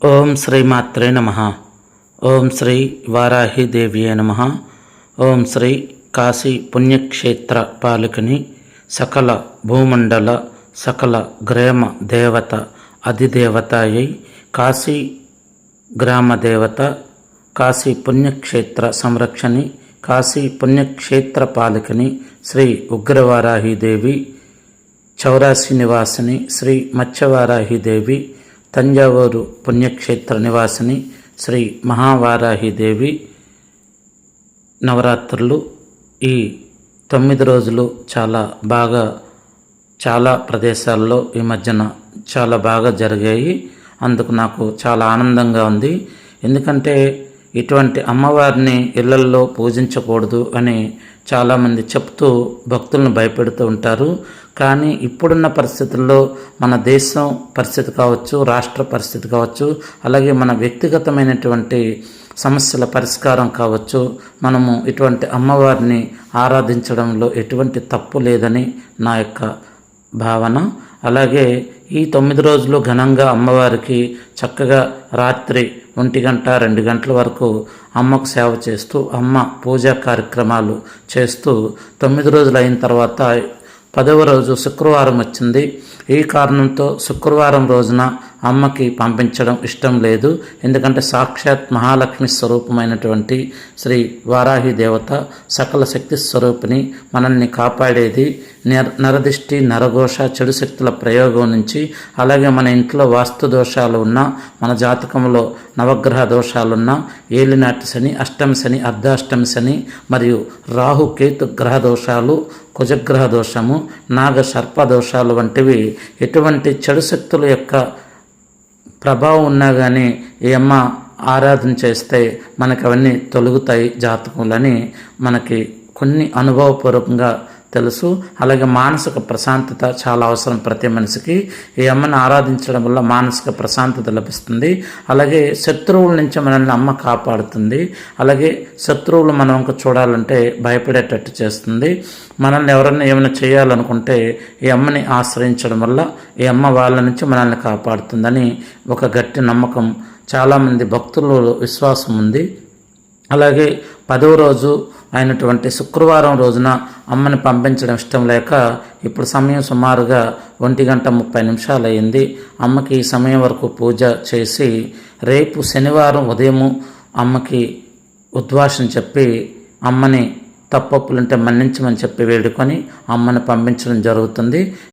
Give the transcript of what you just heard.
ఓం శ్రీ మాత్రే నమః. ఓం శ్రీ వారాహిదేవ్యే నమః. ఓం శ్రీ కాశీ పుణ్యక్షేత్ర పాలికని సకల భూమండల సకల గ్రామ దేవత అధిదేవతాయై కాశీ గ్రామ దేవత కాశీ పుణ్యక్షేత్ర సంరక్షణి కాశీ పుణ్యక్షేత్ర పాలికని శ్రీ ఉగ్రవారాహిదేవి చౌరాసి నివాసిని శ్రీ మత్స్యవారాహిదేవి తంజావూరు పుణ్యక్షేత్ర నివాసిని శ్రీ మహావారాహిదేవి నవరాత్రులు ఈ 9 రోజులు చాలా ప్రదేశాల్లో ఈ మధ్యన చాలా బాగా జరిగాయి. అందుకు నాకు చాలా ఆనందంగా ఉంది. ఎందుకంటే ఇటువంటి అమ్మవారిని ఇళ్లల్లో పూజించకూడదు అని చాలామంది చెప్తూ భక్తులను భయపెడుతూ ఉంటారు. కానీ ఇప్పుడున్న పరిస్థితుల్లో మన దేశం పరిస్థితి కావచ్చు, రాష్ట్ర పరిస్థితి కావచ్చు, అలాగే మన వ్యక్తిగతమైనటువంటి సమస్యల పరిష్కారం కావచ్చు, మనము ఇటువంటి అమ్మవారిని ఆరాధించడంలో ఎటువంటి తప్పు లేదని నా యొక్క భావన. అలాగే ఈ 9 రోజులు ఘనంగా అమ్మవారికి చక్కగా రాత్రి 1 గంట 2 గంటల వరకు అమ్మకు సేవ చేస్తూ అమ్మ పూజా కార్యక్రమాలు చేస్తూ 9 రోజులు అయిన తర్వాత 10వ రోజు శుక్రవారం వచ్చింది. ఈ కారణంతో శుక్రవారం రోజున అమ్మకి పంపించడం ఇష్టం లేదు. ఎందుకంటే సాక్షాత్ మహాలక్ష్మి స్వరూపమైనటువంటి శ్రీ వారాహి దేవత సకల శక్తి స్వరూపిణి, మనల్ని కాపాడేది. నరదిష్టి నరఘోష చెడు శక్తుల ప్రయోగం నుంచి, అలాగే మన ఇంట్లో వాస్తు దోషాలు ఉన్నా, మన జాతకంలో నవగ్రహ దోషాలున్నా, ఏలినాటి శని, అష్టమి శని, అర్ధాష్టమి శని మరియు రాహు కేతు గ్రహ దోషాలు, కుజగ్రహ దోషము, నాగ సర్ప దోషాలు వంటివి ఎటువంటి చెడు శక్తుల యొక్క ప్రభావం ఉన్నా కానీ ఈ అమ్మ ఆరాధన చేస్తే మనకు అవన్నీ తొలగుతాయి జాతకులని మనకి కొన్ని అనుభవపూర్వకంగా తెలుసు. అలాగే మానసిక ప్రశాంతత చాలా అవసరం ప్రతి మనిషికి. ఈ అమ్మని ఆరాధించడం వల్ల మానసిక ప్రశాంతత లభిస్తుంది. అలాగే శత్రువుల నుంచి మనల్ని అమ్మ కాపాడుతుంది. అలాగే శత్రువులు మనం ఇంకా చూడాలంటే భయపడేటట్టు చేస్తుంది. మనల్ని ఎవరైనా ఏమైనా చేయాలనుకుంటే ఈ అమ్మని ఆశ్రయించడం వల్ల ఈ అమ్మ వాళ్ళ నుంచి మనల్ని కాపాడుతుందని ఒక గట్టి నమ్మకం చాలామంది భక్తుల విశ్వాసం ఉంది. అలాగే 10వ రోజు అయినటువంటి శుక్రవారం రోజున అమ్మని పంపించడం ఇష్టం లేక ఇప్పుడు సమయం సుమారుగా 1 గంట 30 నిమిషాలు అయింది. అమ్మకి ఈ సమయం వరకు పూజ చేసి రేపు శనివారం ఉదయము అమ్మకి ఉద్వాసన చెప్పి అమ్మని తప్పొప్పులుంటే మన్నించమని చెప్పి వేడుకొని అమ్మని పంపించడం జరుగుతుంది.